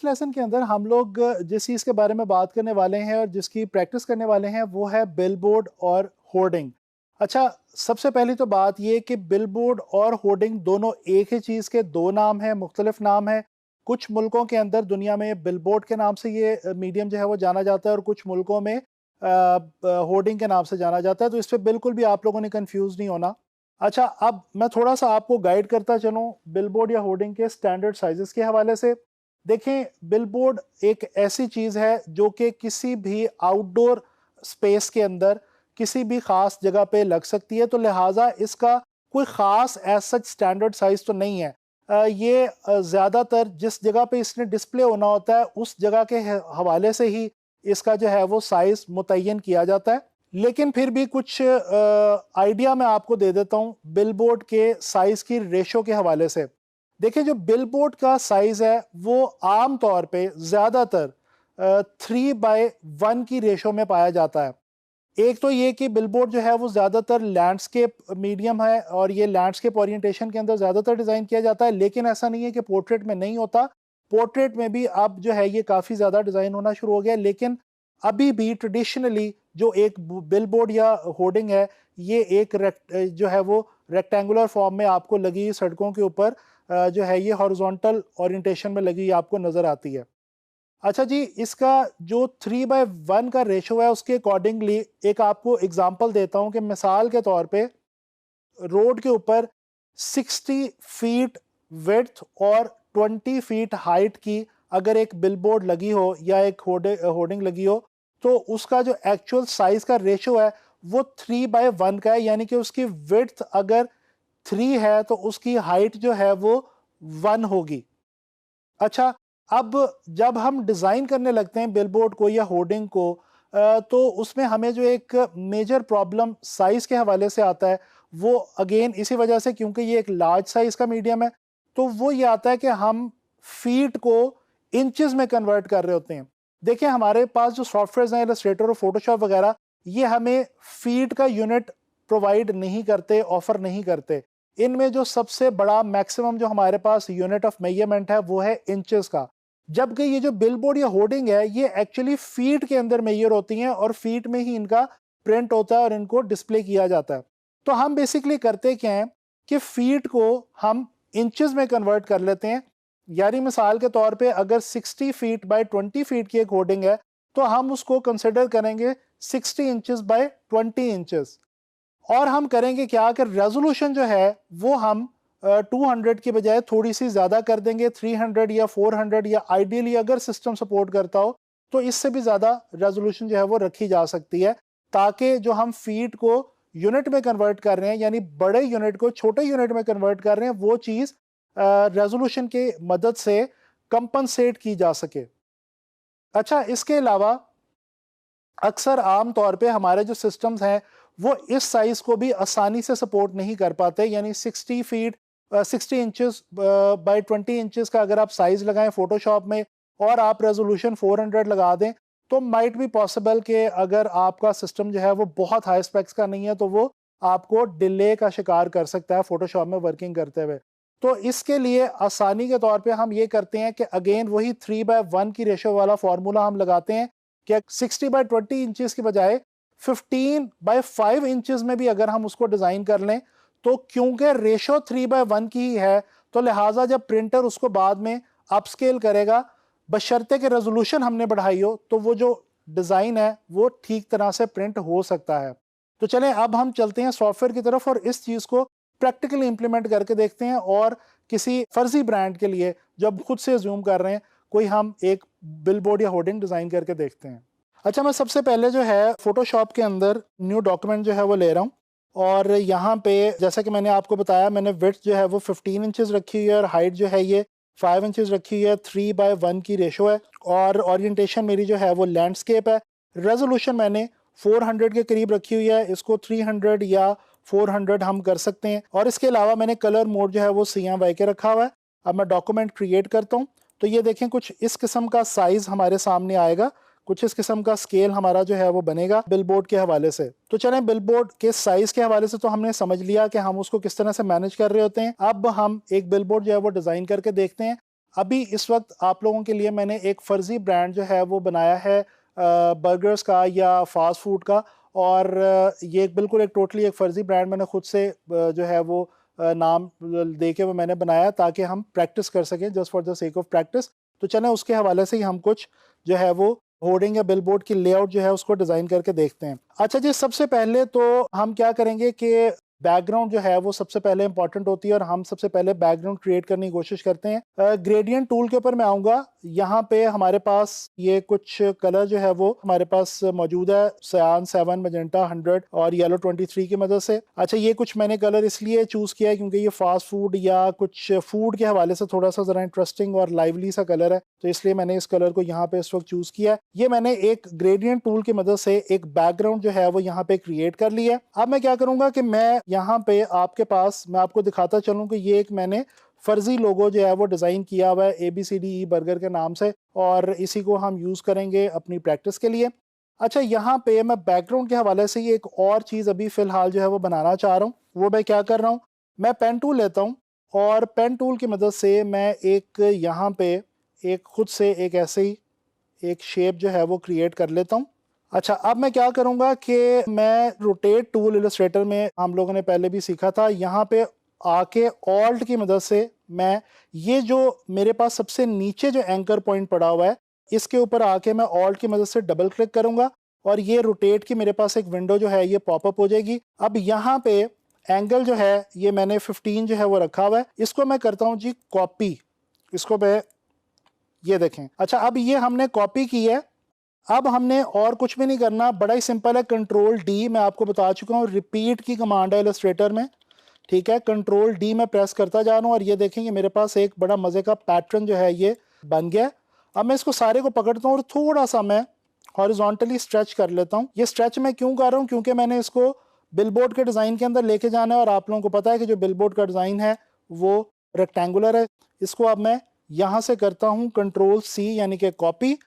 इस लेसन के अंदर हम लोग जिस चीज़ के बारे में बात करने वाले हैं और जिसकी प्रैक्टिस करने वाले हैं वो है बिलबोर्ड और होर्डिंग। अच्छा, सबसे पहली तो बात ये कि बिलबोर्ड और होर्डिंग दोनों एक ही चीज़ के दो नाम हैं, मुख्तलिफ नाम हैं। कुछ मुल्कों के अंदर दुनिया में बिलबोर्ड के नाम से ये मीडियम जो है वो जाना जाता है और कुछ मुल्कों में होर्डिंग के नाम से जाना जाता है, तो इस पर बिल्कुल भी आप लोगों ने कन्फ्यूज़ नहीं होना। अच्छा, अब मैं थोड़ा सा आपको गाइड करता चलूँ बिलबोर्ड या होर्डिंग के स्टैंडर्ड साइज़ेस के हवाले से। देखें, बिलबोर्ड एक ऐसी चीज़ है जो कि किसी भी आउटडोर स्पेस के अंदर किसी भी ख़ास जगह पे लग सकती है, तो लिहाजा इसका कोई ख़ास एज सच स्टैंडर्ड साइज़ तो नहीं है। ये ज़्यादातर जिस जगह पे इसने डिस्प्ले होना होता है उस जगह के हवाले से ही इसका जो है वो साइज़ मुतय्यन किया जाता है। लेकिन फिर भी कुछ आइडिया मैं आपको दे देता हूँ बिलबोर्ड के साइज़ की रेशो के हवाले से। देखिए, जो बिलबोर्ड का साइज़ है वो आम तौर पे ज़्यादातर 3:1 की रेशो में पाया जाता है। एक तो ये कि बिलबोर्ड जो है वो ज़्यादातर लैंडस्केप मीडियम है और ये लैंडस्केप ओरिएंटेशन के अंदर ज़्यादातर डिज़ाइन किया जाता है, लेकिन ऐसा नहीं है कि पोर्ट्रेट में नहीं होता। पोर्ट्रेट में भी अब जो है ये काफ़ी ज़्यादा डिज़ाइन होना शुरू हो गया है, लेकिन अभी भी ट्रेडिशनली जो एक बिलबोर्ड या होर्डिंग है, ये एक जो है वो रेक्टेंगुलर फॉर्म में आपको लगी सड़कों के ऊपर जो है ये हॉरिजॉन्टल ओरिएंटेशन में लगी आपको नज़र आती है। अच्छा जी, इसका जो 3:1 का रेशो है उसके अकॉर्डिंगली एक आपको एग्जांपल देता हूं कि मिसाल के तौर पे रोड के ऊपर 60 फीट विड्थ और 20 फीट हाइट की अगर एक बिलबोर्ड लगी हो या एक होर्डिंग लगी हो, तो उसका जो एक्चुअल साइज का रेशो है वो 3:1 का है, यानी कि उसकी विड्थ अगर 3 है तो उसकी हाइट जो है वो 1 होगी। अच्छा, अब जब हम डिज़ाइन करने लगते हैं बिलबोर्ड को या होर्डिंग को, तो उसमें हमें जो एक मेजर प्रॉब्लम साइज़ के हवाले से आता है, वो अगेन इसी वजह से क्योंकि ये एक लार्ज साइज़ का मीडियम है, तो वो ये आता है कि हम फीट को इंचेस में कन्वर्ट कर रहे होते हैं। देखिए, हमारे पास जो सॉफ्टवेयर्स हैं इलस्ट्रेटर और फोटोशॉप वगैरह, ये हमें फीट का यूनिट प्रोवाइड नहीं करते, ऑफ़र नहीं करते। इनमें जो सबसे बड़ा मैक्सिमम जो हमारे पास यूनिट ऑफ मेजरमेंट है वो है इंचेस का, जबकि ये जो बिलबोर्ड या होर्डिंग है ये एक्चुअली फीट के अंदर मेजर होती हैं और फीट में ही इनका प्रिंट होता है और इनको डिस्प्ले किया जाता है। तो हम बेसिकली करते क्या हैं कि फीट को हम इंचेस में कन्वर्ट कर लेते हैं। यानी मिसाल के तौर पे अगर 60 फीट बाय 20 फीट की एक होर्डिंग है, तो हम उसको कंसिडर करेंगे 60 इंचेस बाय 20 इंचेस। और हम करेंगे क्या कि रेजोल्यूशन जो है वो हम 200 की बजाय थोड़ी सी ज़्यादा कर देंगे, 300 या 400, या आइडियली अगर सिस्टम सपोर्ट करता हो तो इससे भी ज़्यादा रेजोल्यूशन जो है वो रखी जा सकती है, ताकि जो हम फीट को यूनिट में कन्वर्ट कर रहे हैं यानी बड़े यूनिट को छोटे यूनिट में कन्वर्ट कर रहे हैं, वो चीज़ रेजोल्यूशन के मदद से कंपनसेट की जा सके। अच्छा, इसके अलावा अक्सर आम तौर पे हमारे जो सिस्टम्स हैं वो इस साइज को भी आसानी से सपोर्ट नहीं कर पाते, यानी 60 फीट 60 इंचेस बाय 20 इंचेस का अगर आप साइज लगाएं फोटोशॉप में और आप रेजोल्यूशन 400 लगा दें, तो माइट भी पॉसिबल कि अगर आपका सिस्टम जो है वो बहुत हाई स्पेक्स का नहीं है तो वो आपको डिले का शिकार कर सकता है फोटोशॉप में वर्किंग करते हुए। तो इसके लिए आसानी के तौर पे हम ये करते हैं कि अगेन वही 3:1 की रेशो वाला फार्मूला हम लगाते हैं कि 60 बाय 20 इंचेस की बजाय 15/5 इंचेस में भी अगर हम उसको डिज़ाइन कर लें, तो क्योंकि रेशो 3:1 की ही है, तो लिहाजा जब प्रिंटर उसको बाद में अपस्केल करेगा, बशर्ते कि रेजोल्यूशन हमने बढ़ाई हो, तो वो जो डिज़ाइन है वो ठीक तरह से प्रिंट हो सकता है। तो चलें अब हम चलते हैं सॉफ्टवेयर की तरफ और इस चीज़ को प्रैक्टिकली इंप्लीमेंट करके देखते हैं, और किसी फर्जी ब्रांड के लिए जो अब खुद से ज़ूम कर रहे हैं, कोई हम एक बिलबोर्ड या होर्डिंग डिज़ाइन करके देखते हैं। अच्छा, मैं सबसे पहले जो है फोटोशॉप के अंदर न्यू डॉक्यूमेंट जो है वो ले रहा हूँ, और यहाँ पे जैसा कि मैंने आपको बताया, मैंने विड्थ जो है वो 15 इंचेस रखी हुई है और हाइट जो है ये 5 इंचेस रखी हुई है। 3:1 की रेशो है और ओरिएंटेशन मेरी जो है वो लैंडस्केप है। रेजोल्यूशन मैंने 400 के करीब रखी हुई है, इसको 300 या 400 हम कर सकते हैं। और इसके अलावा मैंने कलर मोड जो है वो CMYK रखा हुआ है। अब मैं डॉक्यूमेंट क्रिएट करता हूँ, तो ये देखें कुछ इस किस्म का साइज़ हमारे सामने आएगा, कुछ इस किस्म का स्केल हमारा जो है वो बनेगा बिलबोर्ड के हवाले से। तो चलें, बिलबोर्ड के साइज के हवाले से तो हमने समझ लिया कि हम उसको किस तरह से मैनेज कर रहे होते हैं। अब हम एक बिलबोर्ड जो है वो डिज़ाइन करके देखते हैं। अभी इस वक्त आप लोगों के लिए मैंने एक फ़र्ज़ी ब्रांड जो है वो बनाया है बर्गर्स का या फास्ट फूड का, और ये बिल्कुल एक टोटली एक फ़र्ज़ी ब्रांड मैंने खुद से जो है वो नाम दे के वो मैंने बनाया ताकि हम प्रैक्टिस कर सकें, just for the sake of practice. तो चलें उसके हवाले से ही हम कुछ जो है वो होर्डिंग या बिलबोर्ड की लेआउट जो है उसको डिज़ाइन करके देखते हैं। अच्छा जी, सबसे पहले तो हम क्या करेंगे कि बैकग्राउंड जो है वो सबसे पहले इंपॉर्टेंट होती है और हम सबसे पहले बैकग्राउंड क्रिएट करने की कोशिश करते हैं। ग्रेडियंट टूल के ऊपर मैं आऊँगा। यहाँ पे हमारे पास ये कुछ कलर जो है वो हमारे पास मौजूद है, सियान 7, मजेंटा 100 और येलो 23 की मदद से। अच्छा, ये कुछ मैंने कलर इसलिए चूज़ किया है क्योंकि ये फास्ट फूड या कुछ फूड के हवाले से थोड़ा सा ज़रा इंटरेस्टिंग और लाइवली सा कलर है, तो इसलिए मैंने इस कलर को यहाँ पे इस वक्त चूज़ किया है। ये मैंने एक ग्रेडियंट टूल की मदद से एक बैकग्राउंड जो है वो यहाँ पे क्रिएट कर लिया है। अब मैं क्या करूँगा कि मैं यहाँ पे आपके पास मैं आपको दिखाता चलूँ कि ये एक मैंने फर्जी लोगो जो है वो डिज़ाइन किया हुआ है ABCDE बर्गर के नाम से, और इसी को हम यूज़ करेंगे अपनी प्रैक्टिस के लिए। अच्छा, यहाँ पे मैं बैकग्राउंड के हवाले से ही एक और चीज़ अभी फ़िलहाल जो है वो बनाना चाह रहा हूँ। वो मैं क्या कर रहा हूँ, मैं पेन टूल लेता हूँ और पेन टूल की मदद से मैं एक यहाँ पे एक खुद से एक ऐसे ही एक शेप जो है वो क्रिएट कर लेता हूँ। अच्छा, अब मैं क्या करूँगा कि मैं रोटेट टूल इलस्ट्रेटर में हम लोगों ने पहले भी सीखा था, यहाँ पे आके ऑल्ट की मदद से मैं ये जो मेरे पास सबसे नीचे जो एंकर पॉइंट पड़ा हुआ है इसके ऊपर आके मैं ऑल्ट की मदद से डबल क्लिक करूँगा और ये रोटेट की मेरे पास एक विंडो जो है ये पॉपअप हो जाएगी। अब यहाँ पे एंगल जो है ये मैंने 15 जो है वो रखा हुआ है, इसको मैं करता हूँ जी कॉपी। इसको मैं ये देखें। अच्छा, अब ये हमने कॉपी की है। अब हमने और कुछ भी नहीं करना, बड़ा ही सिंपल है। कंट्रोल डी मैं आपको बता चुका हूँ, रिपीट की कमांड है इलस्ट्रेटर में, ठीक है। कंट्रोल डी में प्रेस करता जा रहा हूँ और ये देखेंगे मेरे पास एक बड़ा मज़े का पैटर्न जो है ये बन गया। अब मैं इसको सारे को पकड़ता हूँ और थोड़ा सा मैं हॉरिजॉन्टली स्ट्रेच कर लेता हूँ। ये स्ट्रेच मैं क्यों कर रहा हूँ, क्योंकि मैंने इसको बिलबोर्ड के डिज़ाइन के अंदर लेके जाना है और आप लोगों को पता है कि जो बिलबोर्ड का डिज़ाइन है वो रेक्टेंगुलर है। इसको अब मैं यहाँ से करता हूँ कंट्रोल सी यानी कि कॉपी,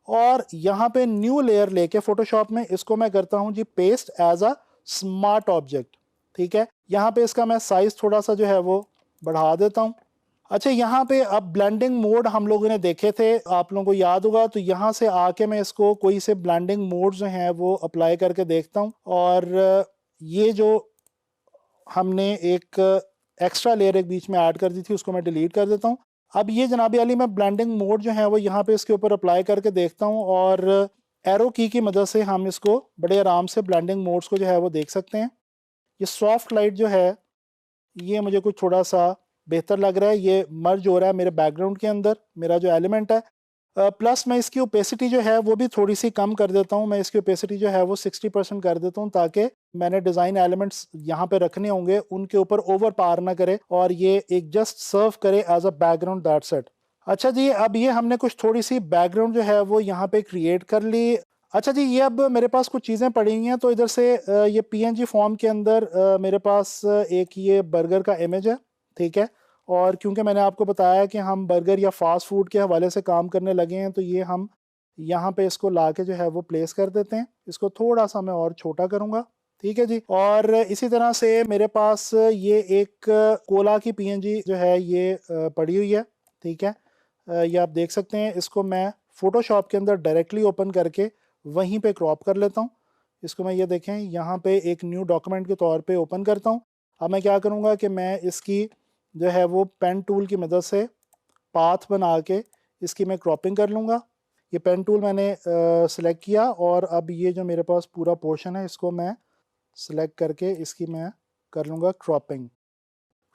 और यहाँ पे न्यू लेयर लेके फोटोशॉप में इसको मैं करता हूँ जी paste as a smart object, ठीक है। यहाँ पे इसका मैं साइज थोड़ा सा जो है वो बढ़ा देता हूँ। अच्छा, यहाँ पे अब ब्लेंडिंग मोड हम लोगों ने देखे थे, आप लोगों को याद होगा, तो यहाँ से आके मैं इसको कोई से ब्लेंडिंग मोड जो हैं वो अप्लाई करके देखता हूँ, और ये जो हमने एक एक्स्ट्रा लेयर एक बीच में ऐड कर दी थी उसको मैं डिलीट कर देता हूँ। अब ये जनाबी अली मैं ब्लेंडिंग मोड जो है वो यहाँ पे इसके ऊपर अप्लाई करके देखता हूँ, और एरो की मदद से हम इसको बड़े आराम से ब्लेंडिंग मोड्स को जो है वो देख सकते हैं। ये सॉफ्ट लाइट जो है ये मुझे कुछ थोड़ा सा बेहतर लग रहा है, ये मर्ज हो रहा है मेरे बैकग्राउंड के अंदर मेरा जो एलिमेंट है। प्लस मैं इसकी ओपेसिटी जो है वो भी थोड़ी सी कम कर देता हूँ। मैं इसकी ओपेसिटी जो है वो 60% कर देता हूँ ताकि मैंने डिज़ाइन एलिमेंट्स यहाँ पे रखने होंगे उनके ऊपर ओवर पावर ना करे और ये एक जस्ट सर्व करे as a background, that's it. अच्छा जी, अब ये हमने कुछ थोड़ी सी बैकग्राउंड जो है वो यहाँ पे क्रिएट कर ली। अच्छा जी, ये अब मेरे पास कुछ चीज़ें पड़ी हुई हैं, तो इधर से ये PNG फॉर्म के अंदर मेरे पास एक ये बर्गर का इमेज है, ठीक है। और क्योंकि मैंने आपको बताया कि हम बर्गर या फास्ट फूड के हवाले से काम करने लगे हैं, तो ये हम यहाँ पे इसको ला के जो है वो प्लेस कर देते हैं। इसको थोड़ा सा मैं और छोटा करूँगा, ठीक है जी। और इसी तरह से मेरे पास ये एक कोला की PNG जो है ये पड़ी हुई है, ठीक है। ये आप देख सकते हैं। इसको मैं फ़ोटोशॉप के अंदर डायरेक्टली ओपन करके वहीं पे क्रॉप कर लेता हूँ। इसको मैं ये देखें यहाँ पे एक न्यू डॉक्यूमेंट के तौर पे ओपन करता हूँ। अब मैं क्या करूँगा कि मैं इसकी जो है वो पेन टूल की मदद से पाथ बना के इसकी मैं क्रॉपिंग कर लूँगा। ये पेन टूल मैंने सेलेक्ट किया और अब ये जो मेरे पास पूरा पोर्शन है इसको मैं सेलेक्ट करके इसकी मैं कर लूँगा क्रॉपिंग।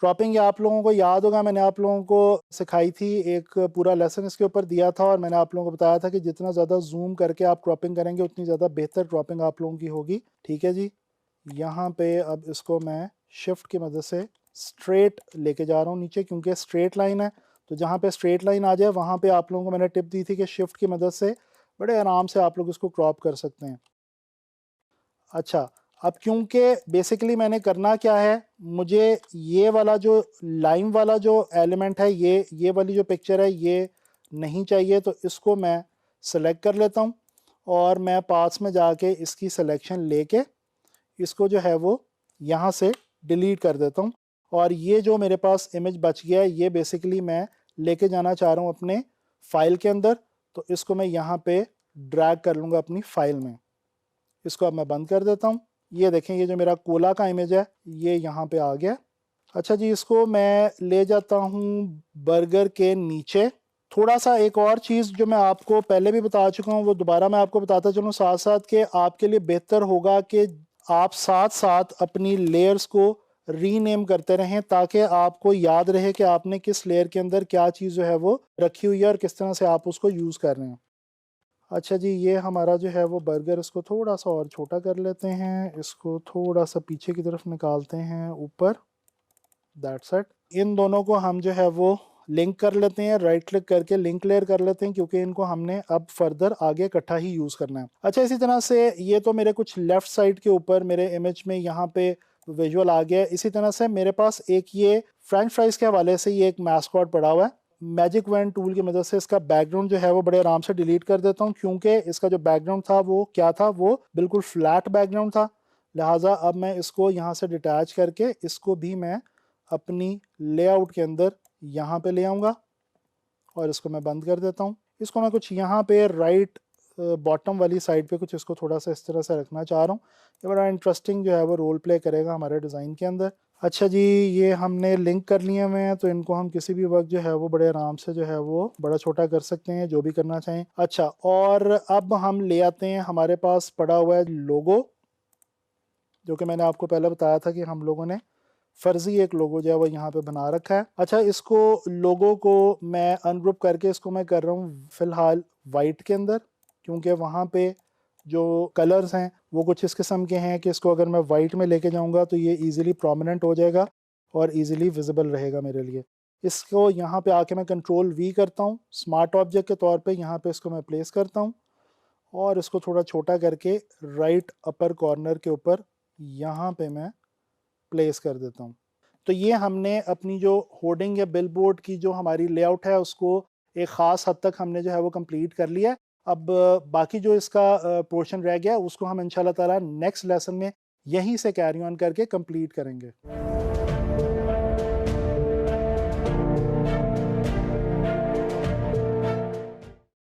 क्रॉपिंग ये आप लोगों को याद होगा, मैंने आप लोगों को सिखाई थी, एक पूरा लेसन इसके ऊपर दिया था और मैंने आप लोगों को बताया था कि जितना ज़्यादा जूम करके आप क्रॉपिंग करेंगे उतनी ज़्यादा बेहतर क्रॉपिंग आप लोगों की होगी, ठीक है जी। यहाँ पे अब इसको मैं शिफ्ट की मदद से स्ट्रेट लेके जा रहा हूँ नीचे, क्योंकि स्ट्रेट लाइन है, तो जहाँ पे स्ट्रेट लाइन आ जाए वहाँ पे आप लोगों को मैंने टिप दी थी कि शिफ्ट की मदद से बड़े आराम से आप लोग इसको क्रॉप कर सकते हैं। अच्छा, अब क्योंकि बेसिकली मैंने करना क्या है, मुझे ये वाला जो लाइन वाला जो एलिमेंट है, ये वाली जो पिक्चर है ये नहीं चाहिए, तो इसको मैं सेलेक्ट कर लेता हूँ और मैं पास में जाके इसकी सिलेक्शन लेके इसको जो है वो यहाँ से डिलीट कर देता हूँ। और ये जो मेरे पास इमेज बच गया है ये बेसिकली मैं लेके जाना चाह रहा हूँ अपने फाइल के अंदर, तो इसको मैं यहाँ पे ड्रैग कर लूँगा अपनी फाइल में। इसको अब मैं बंद कर देता हूँ। ये देखें, ये जो मेरा कोला का इमेज है ये यहाँ पे आ गया। अच्छा जी, इसको मैं ले जाता हूँ बर्गर के नीचे। थोड़ा सा एक और चीज़ जो मैं आपको पहले भी बता चुका हूँ वो दोबारा मैं आपको बताता चलूँ साथ साथ, कि आपके लिए बेहतर होगा कि आप साथ साथ अपनी लेयर्स को रीनेम करते रहें, ताकि आपको याद रहे कि आपने किस लेयर के अंदर क्या चीज़ जो है वो रखी हुई है और किस तरह से आप उसको यूज़ कर रहे हैं। अच्छा जी, ये हमारा जो है वो बर्गर, इसको थोड़ा सा और छोटा कर लेते हैं, इसको थोड़ा सा पीछे की तरफ निकालते हैं ऊपर। That's it. इन दोनों को हम जो है वो लिंक कर लेते हैं, राइट क्लिक करके लिंक लेयर कर लेते हैं, क्योंकि इनको हमने अब फर्दर आगे इकट्ठा ही यूज़ करना है। अच्छा, इसी तरह से ये तो मेरे कुछ लेफ़्ट साइड के ऊपर मेरे इमेज में यहाँ पे विजुअल आ गया है। इसी तरह से मेरे पास एक ये फ्रेंच फ्राइज़ के हवाले से ये एक मैस्कॉट पड़ा हुआ है। मैजिक वैन टूल की मदद से इसका बैकग्राउंड जो है वो बड़े आराम से डिलीट कर देता हूँ, क्योंकि इसका जो बैकग्राउंड था वो क्या था, वो बिल्कुल फ्लैट बैकग्राउंड था। लिहाजा अब मैं इसको यहाँ से डिटैच करके इसको भी मैं अपनी लेआउट के अंदर यहाँ पे ले आऊँगा और इसको मैं बंद कर देता हूँ। इसको मैं कुछ यहाँ पे राइट बॉटम वाली साइड पे कुछ इसको थोड़ा सा इस तरह से रखना चाह रहा हूँ। ये बड़ा इंटरेस्टिंग जो है वो रोल प्ले करेगा हमारे डिज़ाइन के अंदर। अच्छा जी, ये हमने लिंक कर लिए हुए हैं, तो इनको हम किसी भी वक्त जो है वो बड़े आराम से जो है वो बड़ा छोटा कर सकते हैं, जो भी करना चाहें। अच्छा, और अब हम ले आते हैं, हमारे पास पड़ा हुआ है लोगो, जो कि मैंने आपको पहले बताया था कि हम लोगों ने फर्जी एक लोगो जो है वो यहाँ पे बना रखा है। अच्छा, इसको लोगो को मैं अनग्रुप करके इसको मैं कर रहा हूँ फ़िलहाल वाइट के अंदर, क्योंकि वहाँ पे जो कलर्स हैं वो कुछ इस किस्म के हैं कि इसको अगर मैं वाइट में लेके जाऊँगा तो ये ईज़िली प्रोमिनेंट हो जाएगा और ईज़िली विजिबल रहेगा मेरे लिए। इसको यहाँ पे आके मैं कंट्रोल वी करता हूँ, स्मार्ट ऑब्जेक्ट के तौर पे यहाँ पे इसको मैं प्लेस करता हूँ और इसको थोड़ा छोटा करके राइट अपर कॉर्नर के ऊपर यहाँ पे मैं प्लेस कर देता हूँ। तो ये हमने अपनी जो होर्डिंग या बिलबोर्ड की जो हमारी लेआउट है उसको एक ख़ास हद तक हमने जो है वो कंप्लीट कर लिया है। अब बाकी जो इसका पोर्शन रह गया उसको हम इंशाल्लाह ताला नेक्स्ट लेसन में यहीं से कैरी ऑन करके कंप्लीट करेंगे।